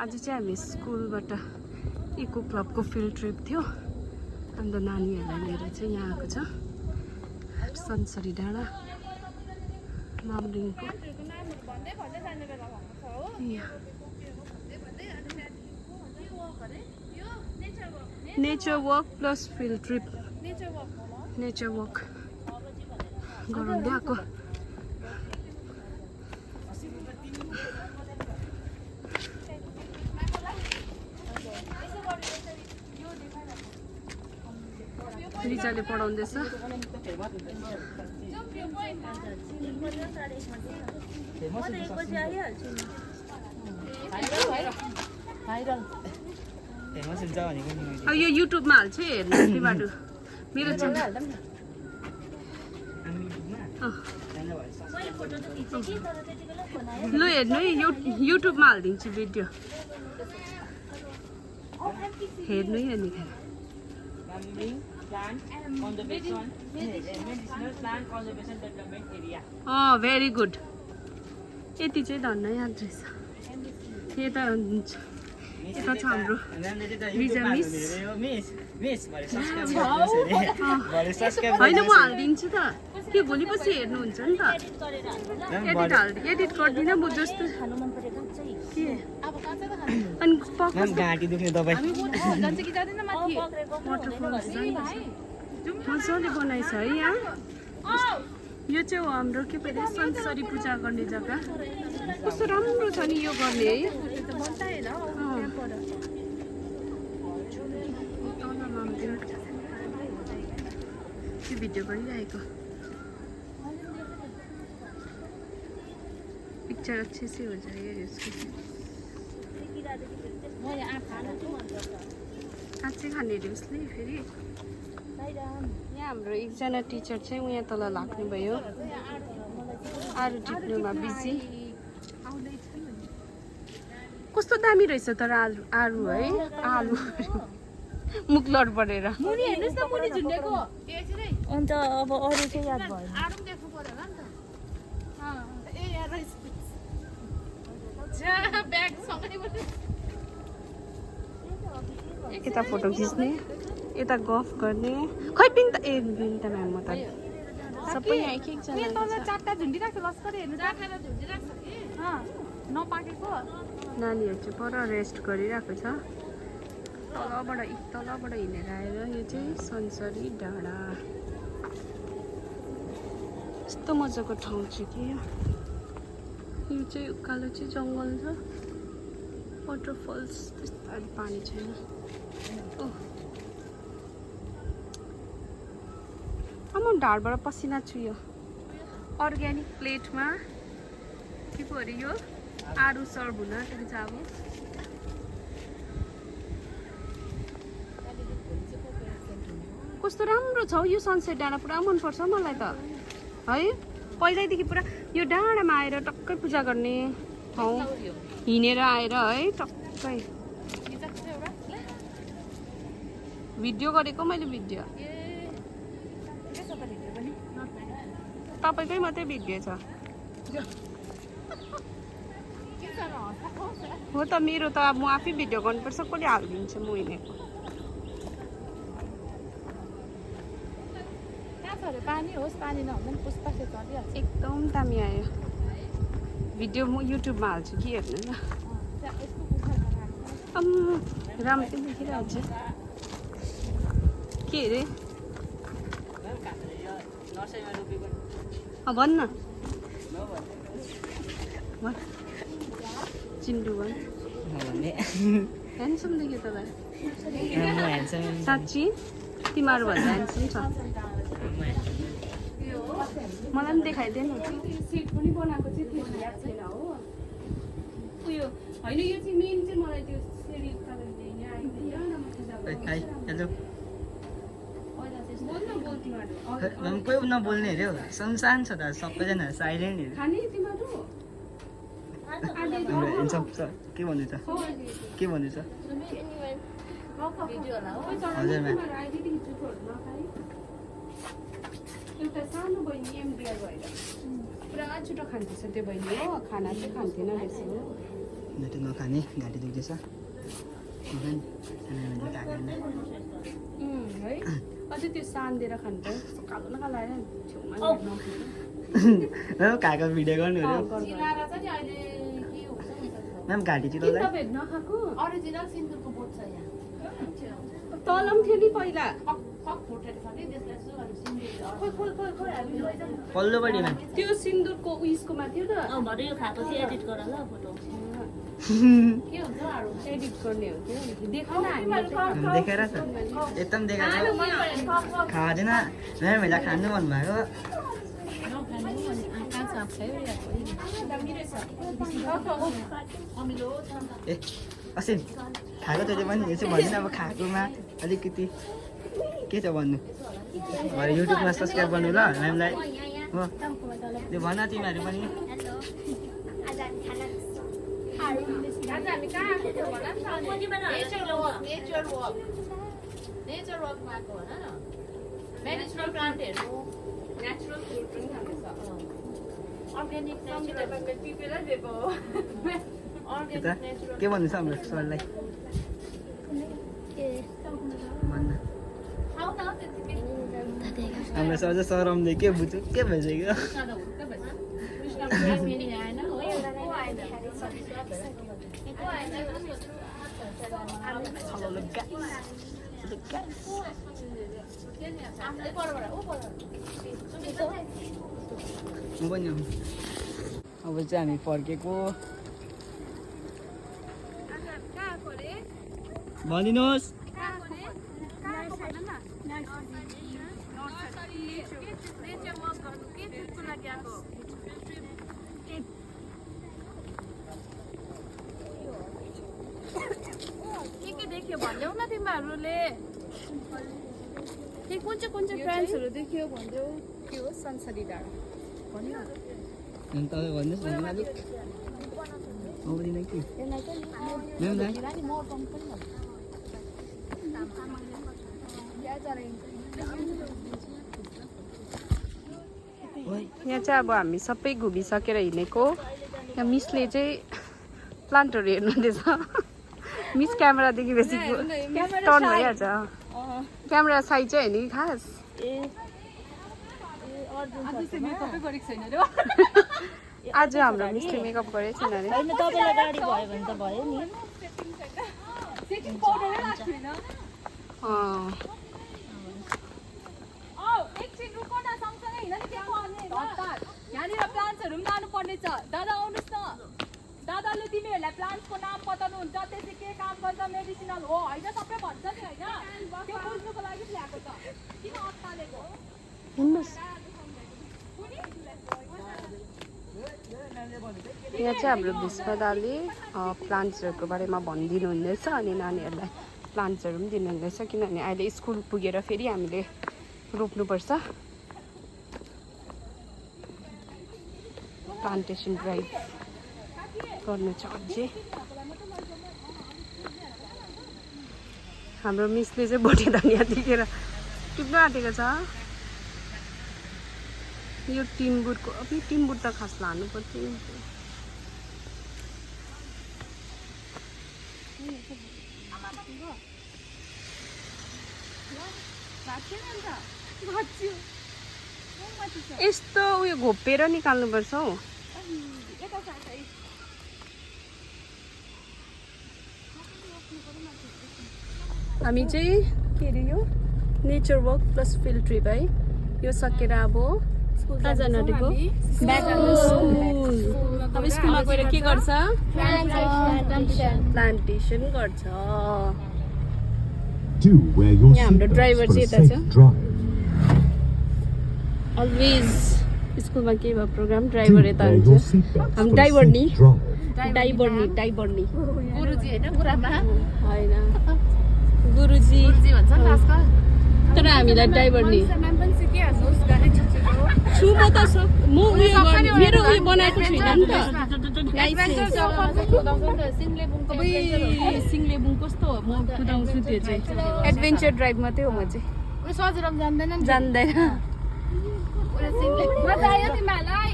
आज चाहिँ हामी स्कुलबाट इको क्लबको फिल्ड ट्रिप थियो अन्त नानीहरूलाई लिएर चाहिँ यहाँ आएको छ सन्सरी डाँडा मामरिङको nature walk plus field trip nature walk गराउन आएको रिजाले पढाउँदैछ यो युट्युबमा हाल्छु हेर्नु बाटो मेरो च्यानल ल हेर्नु है युट्युबमा हालिदिन्छु भिडियो हेर्नु है अनि भेरी गुड यति चाहिँ धन्न याद रहेछ यता यता छ हाम्रो रिजा मिस होइन म हालिदिन्छु त के भोलिपछि हेर्नुहुन्छ नि त एडिट गर्दिनँ म जस्तो अनि मजाले बनाएछ है यहाँ यो चाहिँ हो हाम्रो के पो संसारी पूजा गर्ने जग्गा कस्तो राम्रो छ नि यो गर्ने है त्यो भिडियो गरिरहेको पिक्चर अच्छे से हो जाएगा इसको काँचै खाने अरे उसले फेरि यहाँ हाम्रो एकजना टिचर चाहिँ उहाँ तल लाग्नुभयो आलु टिप्नुमा बिजी कस्तो दामी रहेछ तर आलु है आलु मुख लड परेर अन्त अब अरू चाहिँ याद भयो यता फोटो खिच्ने यता गफ गर्ने खै बिन्ता बिन्ता म्याम म त सबै यहाँ एक एकजना चारवटा झुन्डिरहेको छ लस्करै हेर्नु नपाकेको नानीहरू चाहिँ पर रेस्ट गरिरहेको छ तलबाट हिँडेर आएर यो चाहिँ सन्सरी डाँडा यस्तो मजाको ठाउँ छ कि यो चाहिँ उकालो चाहिँ जङ्गल छ वाटरफल्स त्यस्तो अहिले पानी छैन म ढाडबाट पसिना छु यो अर्ग्यानिक प्लेटमा के पो अरे यो आलु सर्भ हुन आँटेको छ अब कस्तो राम्रो छ हौ यो सनसेट डाँडा पुरा मनपर्छ मलाई त है पहिल्यैदेखि पुरा यो डाँडामा आएर टक्कै पूजा गर्ने ठाउँ हिँडेर आएर है टक्कै भिडियो गरेको मैले भिडियो तपाईँकै मात्रै भिडियो छ हो त मेरो त म आफै भिडियो गर्नुपर्छ कसले हालिदिन्छ म हिँडेको पानी होस् पानी नहुँदा पनि पुष्पले चलिहाल्छ एकदम दामी आयो भिडियो म युट्युबमा हाल्छु कि हेर्नु न राम्रो पनि देखिरहेको छ के अरे भन् न चिन्डु भन् ह्यान्डसम देख्यो तपाईँ साँच्ची तिमीहरू भन्दा ह्यान्डसम छ मलाई पनि देखाइदिए न सिट पनि बनाएको चाहिँ त्यो याद छैन हो उयो होइन यो चाहिँ मेन चाहिँ मलाई त्यो सेरी कारणले यहाँ आइदियो कोही नबोल्ने अरे हौ सुनसान छ त सबैजना साइलेन्ट खाने तिमीहरू के भन्दैछ के भन्दैछ हजुर म्याम एउटा सानो बहिनी एमडिआर भएर पुरा छिटो खान्थेछ त्यो बहिनी हो खाना चाहिँ खान्थेन रहेछ हो त्यो नखाने घाँटी दुख्दैछ नखाने खानाले खाँदैन है अझै त्यो सान्देर खानु त कालो नकालो आएर छेउमा खाएको भिडियो गर्नु अरे म्याम घाँटी चिलाउँदा तपाईँहरू नखाएको ओरिजिनल सिन्दुरको बोट छ यहाँ तल पनि थियो नि पहिला फुटेको छ नि त्यसलाई सिन्दुर पल्लोपट्टि म्याम त्यो सिन्दुरको उयसकोमा थियो त भरे यो खाएको चाहिँ एडिट गर ल फोटो के हुन्छ अरू एडिट गर्ने हो त्यो देखाउन हामीले देखाएर छ एकदम देखाएर खाँदैन म्याम हामीलाई खानु भन्नुभएको ए असिम खाएको तैँले पनि यसो भन्दैन अब खाएकोमा अलिकति के छ भन्नु भरे युट्युबमा सब्सक्राइब गर्नु ल म्यामलाई हो त्यो भन तिमीहरू पनि मेडिसिनल प्लान्टहरू नेचुरल फुड पनि खाँदैछ अर्ग्यानिक के भन्नु छ हाम्रो सरलाई भन्न हाम्रो सर चाहिँ सराउनु के बुझ्छु के भइसक्यो म पनि अब चाहिँ हामी फर्केको भनिदिनुहोस् के देख्यो भन्देऊ न तिमीहरूले कुन चाहिँ फ्रेन्ड्सहरू देख्यो भन्देऊ के हो संसारी डाँडा भन्नु तपाईँ भन्नुहोस् भन्नु अलिक आउँदैन कि म्यामलाई यहाँ चाहिँ अब हामी सबै घुमिसकेर हिँडेको यहाँ मिसले चाहिँ प्लान्टहरू हेर्नुहुँदैछ मिस क्यामेरादेखि बेसी टर्न भइहाल्छ क्यामेरा साइज चाहिँ होइन कि खास आज हाम्रो मिसले मेकअप गरेको छैन अरे तपाईँलाई गाडी भयो भने त भयो नि यहाँनिर प्लान्ट्सहरू पनि लानुपर्ने छ दादा आउनुहोस् न दादाले तिमीहरूलाई प्लान्ट्सको नाम बताउनुहुन्छ त्यसले के काम गर्छ मेडिसिनल हो होइन सबै भन्छ नि होइन त्यो बुझ्नुको लागि ल्याएको छ किन अत्तालेको यहाँ चाहिँ हाम्रो भीष्म दाले प्लान्ट्सहरूको बारेमा भनिदिनु हुँदैछ अनि नानीहरूलाई प्लान्ट्सहरू पनि दिनुहुँदैछ किनभने अहिले स्कुल पुगेर फेरि हामीले रोप्नुपर्छ प्लान्टेसन ड्राइभ गर्नु छ अझै हाम्रो मिसले चाहिँ भोटे धनियाँ देखेर टिप्न आँटेको छ यो टिम्बुरको अब टिम्बुर त खास लानु पर्छ यस्तो उयो घोपेर निकाल्नुपर्छ हौ हामी चाहिँ के अरे यो nature walk plus field trip है यो सकेर अब कहाँ जानु आँटेको अब स्कुलमा गएर के गर्छ प्लान्टेसन गर्छ यहाँ हाम्रो ड्राइभर चाहिँ यता छ अलवेज स्कुलमा केही भयो प्रोग्राम ड्राइभर यता हुन्छ हामी डाइभर्नी गुरुजी होइन गुरामा होइन गुरुजी भन्छ नि आजकल तर हामीलाई डाइभर्नी छु म त म उयो मेरो उयो बनाएको छुइनँ नि त सिङलेबुङ कस्तो हो म कुदाउँछु त्यो चाहिँ एडभेन्चर ड्राइभ मात्रै हो म चाहिँ सजिलो जान्दैन जान्दैन मजा आयो तिमीहरूलाई